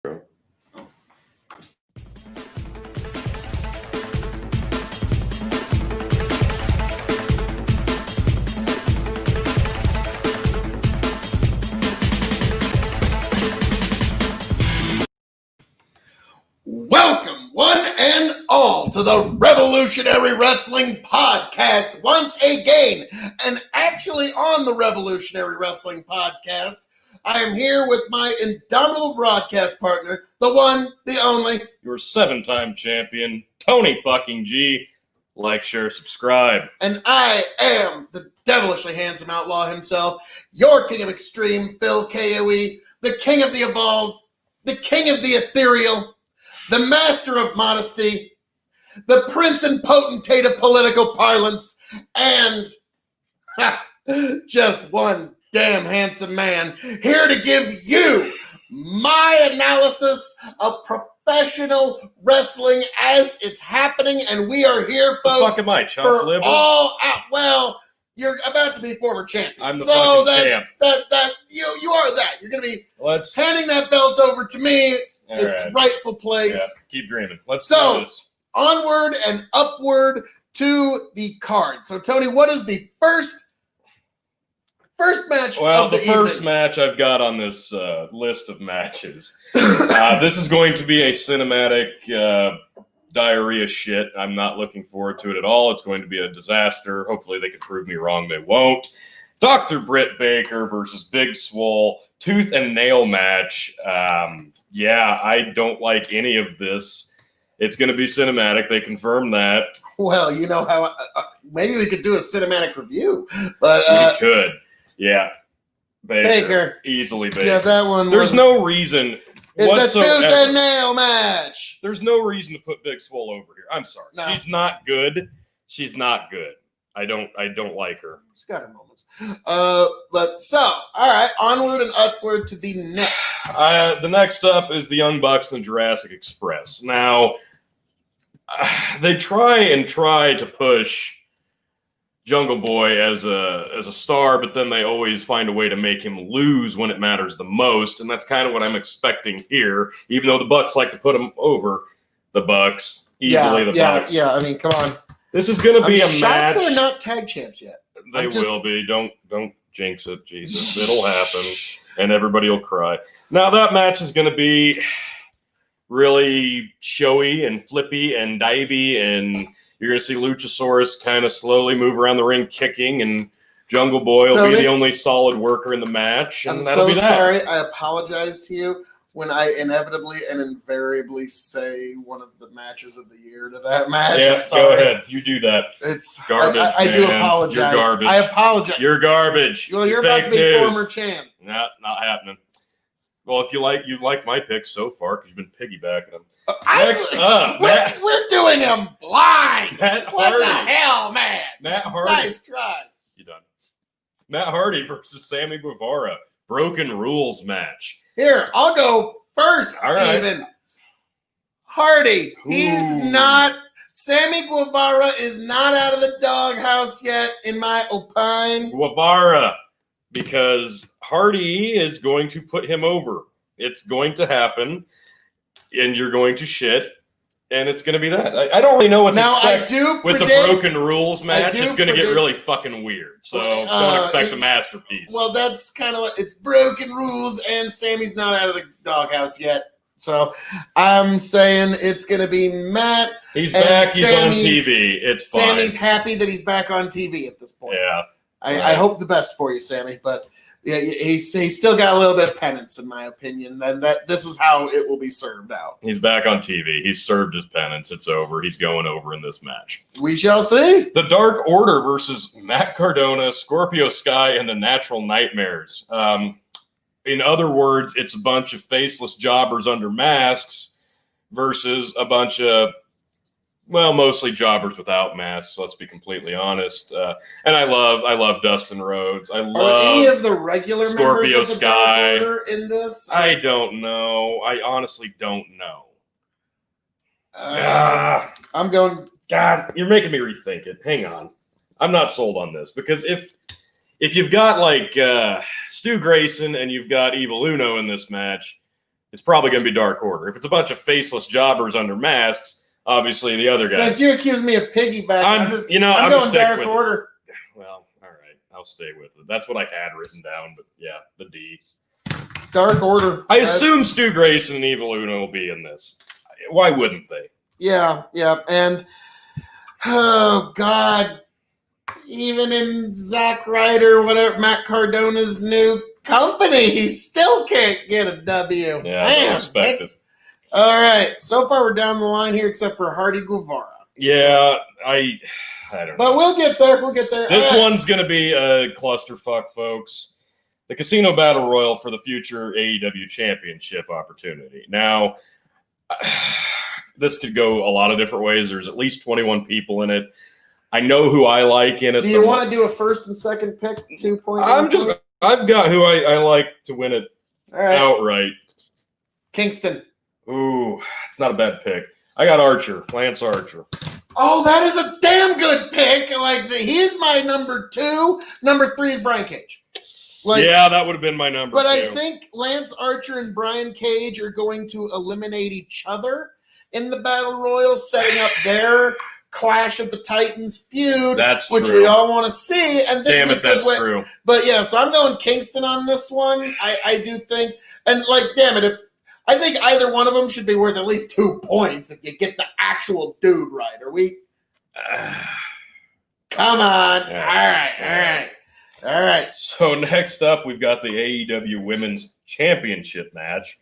Welcome, one and all, to the Revolutionary Wrestling Podcast once again. And actually on the Revolutionary Wrestling Podcast, I am here with my indomitable broadcast partner, the one, the only, your 7-time champion, Tony fucking G. Like, share, subscribe. And I am the devilishly handsome outlaw himself, your king of extreme, Phil KOE, the king of the evolved, the king of the ethereal, the master of modesty, the prince and potentate of political parlance, and just one damn handsome man here to give you my analysis of professional wrestling as it's happening. And we are here, folks, the fuck am I, chump for liver? All Out. Well, you're about to be former champion. I'm the so fucking that's champ. You are that. You're going to be Let's handing that belt over to me. All Its right. rightful place. Yeah, keep dreaming. Let's So, do this. Onward and upward to the card. So, Tony, what is the first match of the first evening? match I've got on this list of matches. This is going to be a cinematic diarrhea shit. I'm not looking forward to it at all. It's going to be a disaster. Hopefully they can prove me wrong. They won't. Dr. Britt Baker versus Big Swole. Tooth and nail match. Yeah, I don't like any of this. It's going to be cinematic. They confirmed that. Well, you know how maybe we could do a cinematic review, but We could. Yeah. Baker. Easily Baker. Yeah, that one. There's no reason It's whatsoever. a tooth and nail match. There's no reason to put Big Swole over here. I'm sorry. No. She's not good. She's not good. I don't like her. She's got her moments. But so, all right, onward and upward to the next. The next up is the Young Bucks and Jurassic Express. Now, they try to push Jungle Boy as a star, but then they always find a way to make him lose when it matters the most, and that's kind of what I'm expecting here. Even though the Bucks like to put him over, the Bucks Bucks. Yeah. I mean, come on. This is going to be I'm a shocked match. they're not tag champs yet. They will be. Don't jinx it, Jesus. It'll happen, and everybody will cry. Now, that match is going to be really showy and flippy and divey, and you're going to see Luchasaurus kind of slowly move around the ring kicking, and Jungle Boy will be the only solid worker in the match, and that'll be that. I'm so sorry. I apologize to you when I inevitably and invariably say one of the matches of the year to that match. Yeah, I'm sorry. go ahead. You do that. It's garbage. I do man. apologize. You're garbage. I apologize. You're garbage. Well, you're Fake about to be news. former champ. Nah, not happening. Well, if you like my picks so far because you've been piggybacking them. Next up, we're doing them blind. Matt What Hardy. the hell, man? Matt Hardy. Nice try. You done? Matt Hardy versus Sammy Guevara. Broken rules match. Here, I'll go first. All right. Even Hardy. He's Ooh. not. Sammy Guevara is not out of the doghouse yet, in my opine. Guevara, because Hardy is going to put him over. It's going to happen, and you're going to shit, and it's going to be that. I don't really know what to expect with the broken rules match. It's going to get really fucking weird, so don't expect a masterpiece. Well, that's kind of what it's broken rules, and Sammy's not out of the doghouse yet. So I'm saying it's going to be Matt. He's back. He's on TV. It's fine. Sammy's happy that he's back on TV at this point. Yeah. I hope the best for you, Sammy. But yeah, he's still got a little bit of penance, in my opinion. Then that this is how it will be served out. He's back on TV. He's served his penance. It's over. He's going over in this match. We shall see. The Dark Order versus Matt Cardona, Scorpio Sky, and the Natural Nightmares. In other words, it's a bunch of faceless jobbers under masks versus a bunch of, well, mostly jobbers without masks. Let's be completely honest. And I love Dustin Rhodes. I love any of the regular Scorpio members of the Sky. Dark Order in this? I don't know. I honestly don't know. I'm going. God, you're making me rethink it. Hang on. I'm not sold on this because if you've got like Stu Grayson and you've got Evil Uno in this match, it's probably going to be Dark Order. If it's a bunch of faceless jobbers under masks, obviously the other guy. Since you accuse me of piggybacking, I'm going Dark Order. Well, all right, I'll stay with it. That's what I had written down, but yeah, the D. Dark Order. I assume Stu Grayson and Evil Uno will be in this. Why wouldn't they? Yeah, and oh god, even in Zack Ryder, whatever, Matt Cardona's new company, he still can't get a W. Yeah, I respect it. All right, so far we're down the line here, except for Hardy Guevara. Yeah, I don't know. But we'll get there. This one's going to be a clusterfuck, folks. The Casino Battle Royal for the future AEW Championship opportunity. Now, this could go a lot of different ways. There's at least 21 people in it. I know who I like in it. Do you want to do a first and second pick? 2 points. I've got who I like to win it outright. Kingston. Ooh, it's not a bad pick. I got Archer, Lance Archer. Oh, that is a damn good pick. He is my number 2. Number 3 is Brian Cage. Yeah, that would have been my number. But 2. I think Lance Archer and Brian Cage are going to eliminate each other in the Battle Royal, setting up their Clash of the Titans feud, which we all want to see. And this is a good way. True. But yeah, so I'm going Kingston on this one. I do think, and damn it, I think either one of them should be worth at least 2 points if you get the actual dude right. Are we? Come on. All right. So next up, we've got the AEW Women's Championship match.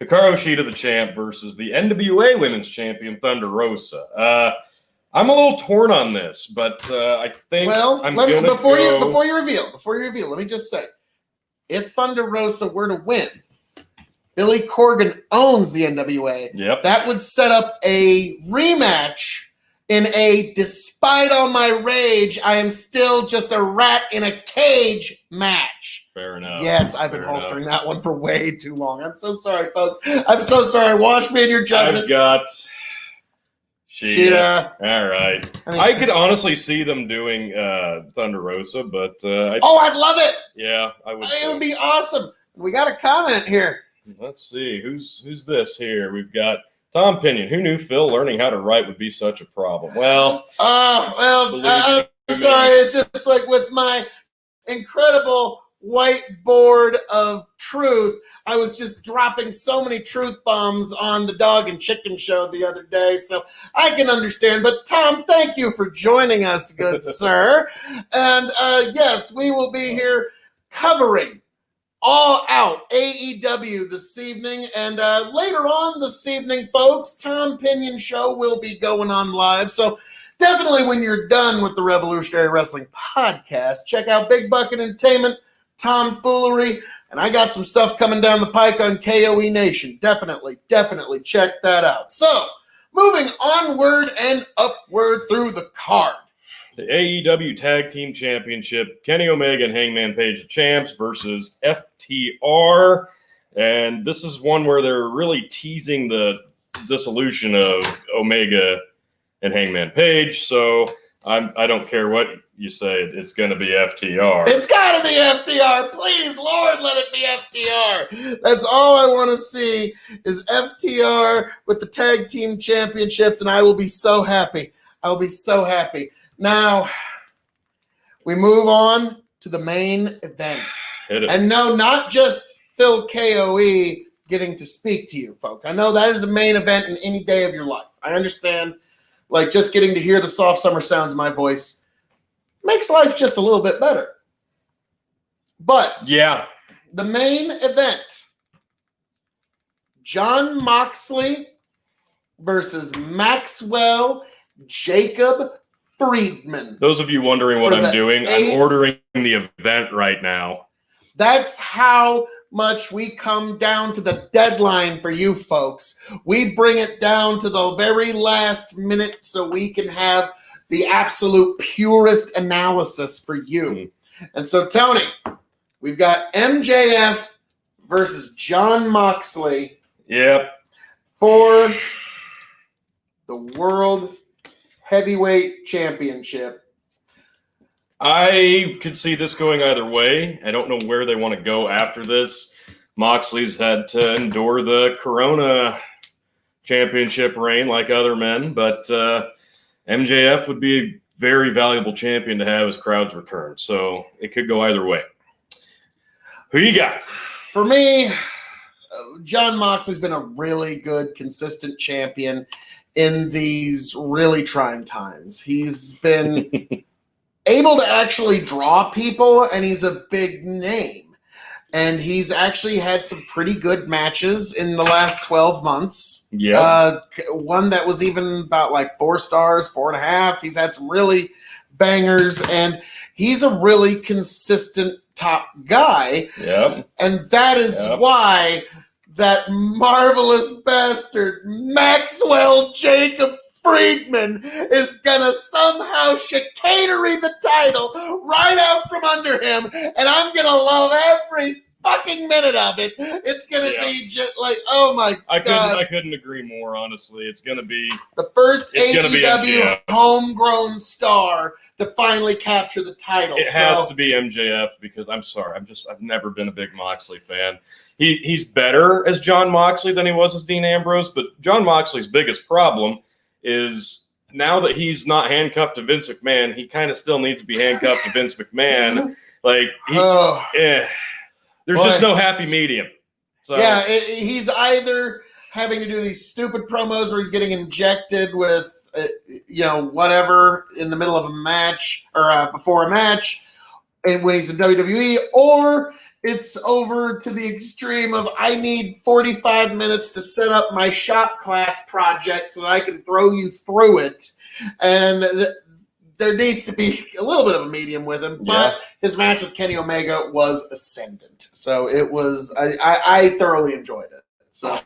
Hikaru Shida, the champ, versus the NWA Women's Champion, Thunder Rosa. I'm a little torn on this, but I think before you reveal, let me just say, if Thunder Rosa were to win, Billy Corgan owns the NWA. Yep. That would set up a rematch in a despite all my rage, I am still just a rat in a cage match. Fair enough. Yes, I've been holstering that one for way too long. I'm so sorry, folks. I'm so sorry. Wash me in your judgment. I've got Shida. All right. I could honestly see them doing Thunder Rosa, but I'd love it. Yeah, I would. It would be awesome. We got a comment here. Let's see. Who's this here? We've got Tom Pinion. Who knew Phil learning how to write would be such a problem? Well, I'm sorry. It's just like with my incredible whiteboard of truth, I was just dropping so many truth bombs on the Dog and Chicken show the other day, so I can understand. But Tom, thank you for joining us, good sir. And yes, we will be here covering All Out AEW this evening, and later on this evening, folks, Tom Pinion Show will be going on live, so definitely when you're done with the Revolutionary Wrestling Podcast, check out Big Bucket Entertainment, Tomfoolery, and I got some stuff coming down the pike on KOE Nation. Definitely check that out. So, moving onward and upward through the card. The AEW Tag Team Championship, Kenny Omega and Hangman Page, the champs, versus FTR. And this is one where they're really teasing the dissolution of Omega and Hangman Page. So I don't care what you say. It's going to be FTR. It's got to be FTR. Please, Lord, let it be FTR. That's all I want to see is FTR with the Tag Team Championships, and I will be so happy. I'll be so happy. Now, we move on to the main event. And no, not just Phil KOE getting to speak to you, folks. I know that is the main event in any day of your life. I understand, just getting to hear the soft summer sounds of my voice makes life just a little bit better. But yeah, the main event, Jon Moxley versus Maxwell Jacob Friedman. Those of you wondering what I'm doing, I'm ordering the event right now. That's how much we come down to the deadline for you folks. We bring it down to the very last minute so we can have the absolute purest analysis for you. And so, Tony, we've got MJF versus Jon Moxley. Yep. For the World Heavyweight Championship. I could see this going either way. I don't know where they want to go after this. Moxley's had to endure the Corona championship reign like other men, but MJF would be a very valuable champion to have as crowds return. So it could go either way. Who you got? For me, John Moxley's been a really good, consistent champion in these really trying times. He's been able to actually draw people, and he's a big name. And he's actually had some pretty good matches in the last 12 months. Yeah. One that was even about like 4 stars, 4.5. He's had some really bangers, and he's a really consistent top guy. Yep. And that is why that marvelous bastard, Maxwell Jacob Friedman, is gonna somehow chicanery the title right out from under him, and I'm gonna love every fucking minute of it. It's gonna be just like, oh my god! I couldn't agree more. Honestly, it's gonna be the first it's AEW homegrown star to finally capture the title. It has to be MJF, because I'm sorry, I've never been a big Moxley fan. He's better as John Moxley than he was as Dean Ambrose, but John Moxley's biggest problem is now that he's not handcuffed to Vince McMahon, he kind of still needs to be handcuffed to Vince McMahon. Like, there's just no happy medium. So yeah, he's either having to do these stupid promos where he's getting injected with, whatever in the middle of a match or before a match, and when he's in WWE, or it's over to the extreme of I need 45 minutes to set up my shop class project so that I can throw you through it. And there needs to be a little bit of a medium with him. But his match with Kenny Omega was ascendant. So it was, I thoroughly enjoyed it. So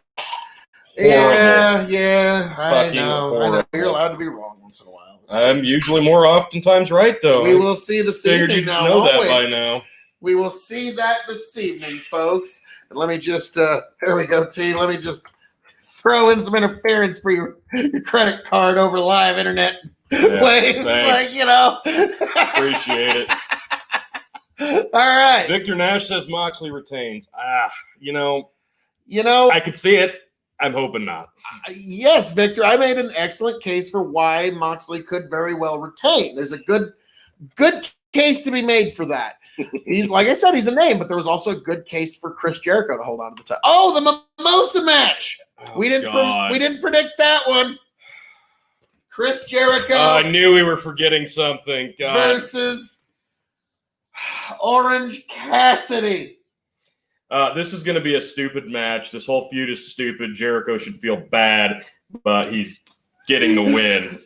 yeah, I know. You're allowed to be wrong once in a while. I'm usually more oftentimes right, though. We will see this evening. Figured you now, know that we? by now. We will see that this evening, folks. And let me just, there we go, T. Let me just throw in some interference for your credit card over live internet waves. Thanks. Appreciate it. All right. Victor Nash says Moxley retains. I could see it. I'm hoping not. Yes, Victor, I made an excellent case for why Moxley could very well retain. There's a good case to be made for that. He's, like I said, he's a name, but there was also a good case for Chris Jericho to hold on to the title. Oh, the Mimosa match. We didn't predict that one. Chris Jericho. I knew we were forgetting something. God. Versus Orange Cassidy. This is going to be a stupid match. This whole feud is stupid. Jericho should feel bad, but he's getting the win.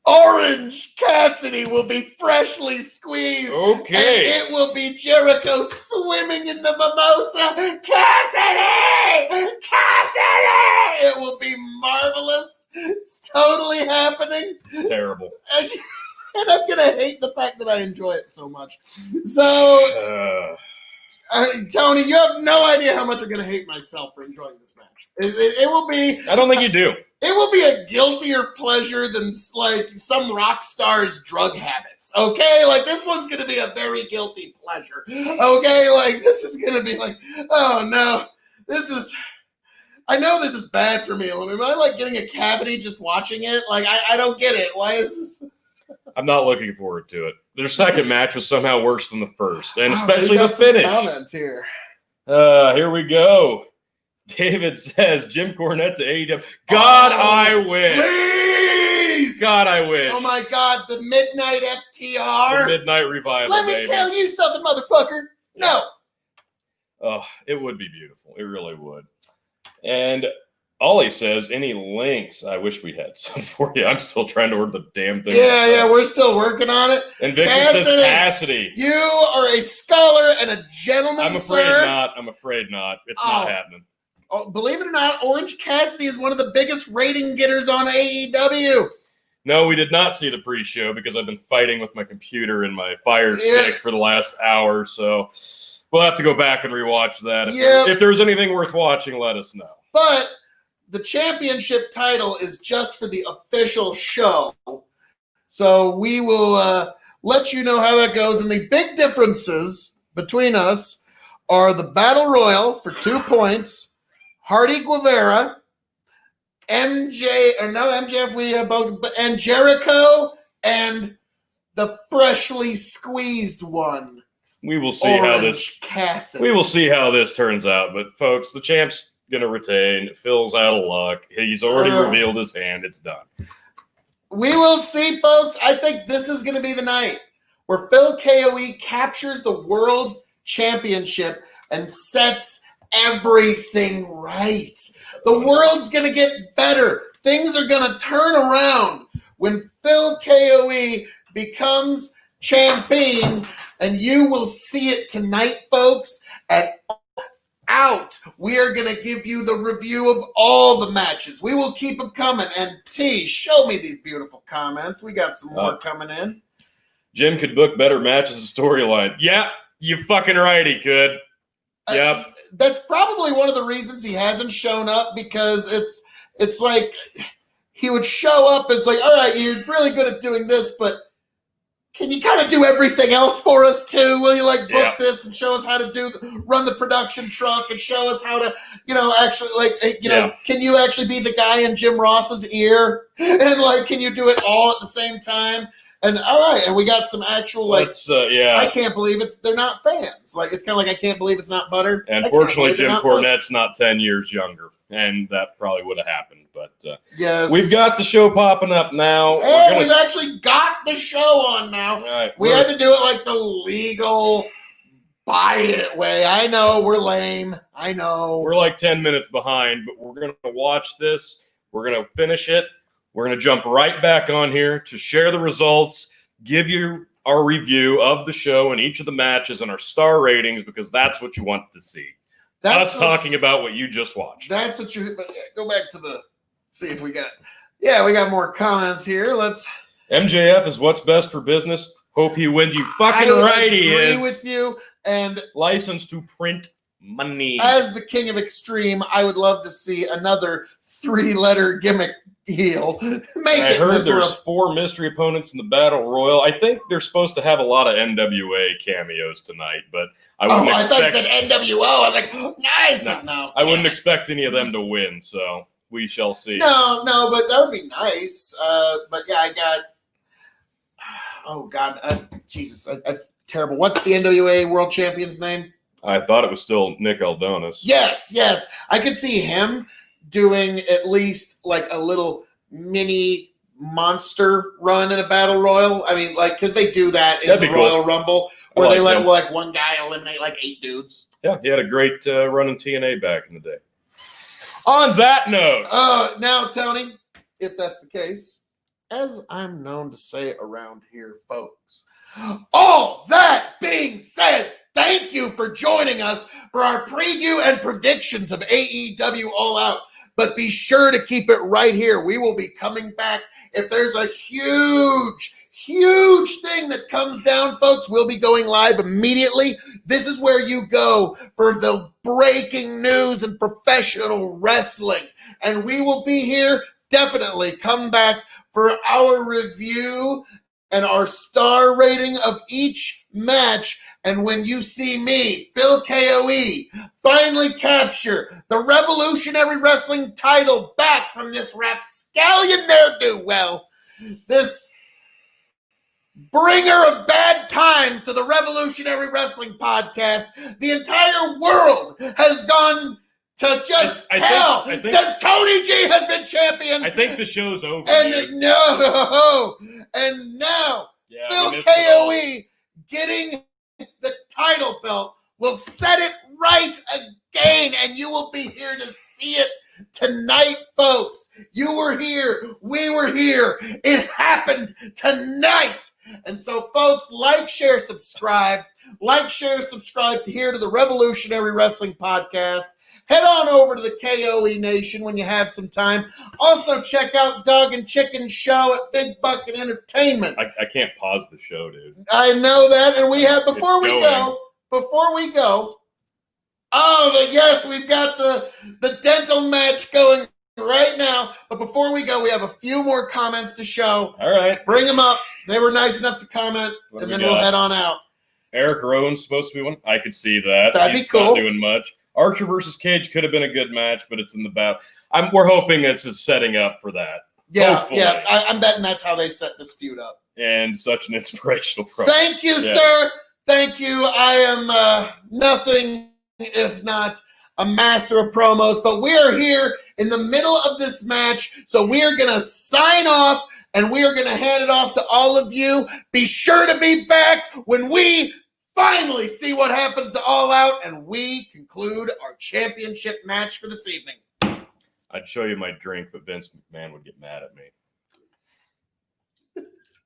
Orange Cassidy will be freshly squeezed. Okay. And it will be Jericho swimming in the mimosa. Cassidy! Cassidy! It will be marvelous. It's totally happening. Terrible. And I'm going to hate the fact that I enjoy it so much. So, Tony, you have no idea how much I'm going to hate myself for enjoying this match. It will be... I don't think you do. It will be a guiltier pleasure than like some rock star's drug habits. Okay, like this one's gonna be a very guilty pleasure. Okay, like this is gonna be like, oh no, I know this is bad for me. Am I like getting a cavity just watching it? Like I don't get it. Why is this? I'm not looking forward to it. Their second match was somehow worse than the first, and especially the finish. Comments here. Here we go. David says Jim Cornette to AEW. God, I wish. Please. God, I wish. Oh my God, the Midnight FTR. The Midnight Revival. Let me tell you something, motherfucker. No. Oh, it would be beautiful. It really would. And Ollie says, any links? I wish we had some for you. I'm still trying to order the damn thing. Yeah, we're still working on it. And Victor says Cassidy. You are a scholar and a gentleman, I'm afraid sir. I'm afraid not. It's not happening. Oh, believe it or not, Orange Cassidy is one of the biggest rating getters on AEW. No, we did not see the pre-show because I've been fighting with my computer and my Fire Stick for the last hour. So we'll have to go back and rewatch that. If there's anything worth watching, let us know. But the championship title is just for the official show. So we will let you know how that goes. And the big differences between us are the Battle Royal for 2 points, Hardy Guevara, MJF, we have both, and Jericho, and the freshly squeezed one. We will see how this Cassidy. We will see how this turns out. But folks, the champ's gonna retain. Phil's out of luck. He's already revealed his hand. It's done. We will see, folks. I think this is going to be the night where Phil KOE captures the world championship and sets everything right. The world's going to get better. Things are going to turn around when Phil KOE becomes champion, and you will see it tonight, folks, at Out. We are going to give you the review of all the matches. We will keep them coming. And T, show me these beautiful comments. We got some more coming in. Jim could book better matches and storyline. Yeah, you fucking right, he could. Yep. That's probably one of the reasons he hasn't shown up, because it's like he would show up and it's like, all right, you're really good at doing this, but can you kind of do everything else for us too? Will you book this and show us how to run the production truck and show us how to, actually can you actually be the guy in Jim Ross's ear? And can you do it all at the same time? And all right, and we got some actual I can't believe they're not fans. It's kind of like I can't believe it's not butter. And fortunately, Jim Cornette's not 10 years younger, and that probably would have happened. But yes, we've got the show popping up now. Hey, we've actually got the show on now. Right, we had to do it the legal buy it way. I know we're lame. I know we're 10 minutes behind, but we're gonna watch this. We're gonna finish it. We're going to jump right back on here to share the results, give you our review of the show and each of the matches and our star ratings, because that's what you want to see. Us talking about what you just watched. That's what you – go back to see if we got – we got more comments here. Let's – MJF is what's best for business. Hope he wins. You fucking right he is. I agree with you. And license to print money. As the King of Extreme, I would love to see another 3-letter gimmick heel. I heard there's 4 mystery opponents in the Battle Royal. I think they're supposed to have a lot of NWA cameos tonight, but I wouldn't expect... I thought you said NWO. I was like, nice. No, I wouldn't expect any of them to win, so we shall see. No, but that would be nice. But yeah, I got... Oh, God. Jesus. Terrible. What's the NWA World Champion's name? I thought it was still Nick Aldonis. Yes. I could see him doing at least a little mini monster run in a Battle Royal. I mean, because they do that in the Royal Rumble, where they let one guy eliminate 8 dudes. Yeah, he had a great run in TNA back in the day. On that note. Now, Tony, if that's the case, as I'm known to say around here, folks, all that being said, thank you for joining us for our preview and predictions of AEW All Out. But be sure to keep it right here. We will be coming back. If there's a huge thing that comes down, folks, we'll be going live immediately. This is where you go for the breaking news and professional wrestling. And we will be here. Definitely come back for our review and our star rating of each match. And when you see me, Phil KOE, finally capture the Revolutionary Wrestling title back from this rapscallion ne'er-do-well, this bringer of bad times to the Revolutionary Wrestling podcast, the entire world has gone to just hell since Tony G has been champion. I think the show's over. And now Phil KOE getting the title belt will set it right again, and you will be here to see it tonight, folks. You were here. We were here. It happened tonight. And so, folks, share, subscribe here to the Revolutionary Wrestling Podcast. Head on over to the KOE Nation when you have some time. Also, check out Dog and Chicken Show at Big Bucket Entertainment. I can't pause the show, dude. I know that, and we have before we go. Oh, yes, we've got the dental match going right now. But before we go, we have a few more comments to show. All right, bring them up. They were nice enough to comment, and then we'll head on out. Eric Rowan's supposed to be one. I could see that. That'd be He's cool. not doing much. Archer versus Cage could have been a good match, but it's in the battle. We're hoping this is setting up for that. Yeah, Hopefully. yeah. I'm betting that's how they set this feud up. And such an inspirational promo. Thank you, sir. Thank you. I am nothing if not a master of promos, but we're here in the middle of this match, so we're going to sign off, and we're going to hand it off to all of you. Be sure to be back when we finally see what happens to All Out, and we conclude our championship match for this evening. I'd show you my drink, but Vince McMahon would get mad at me.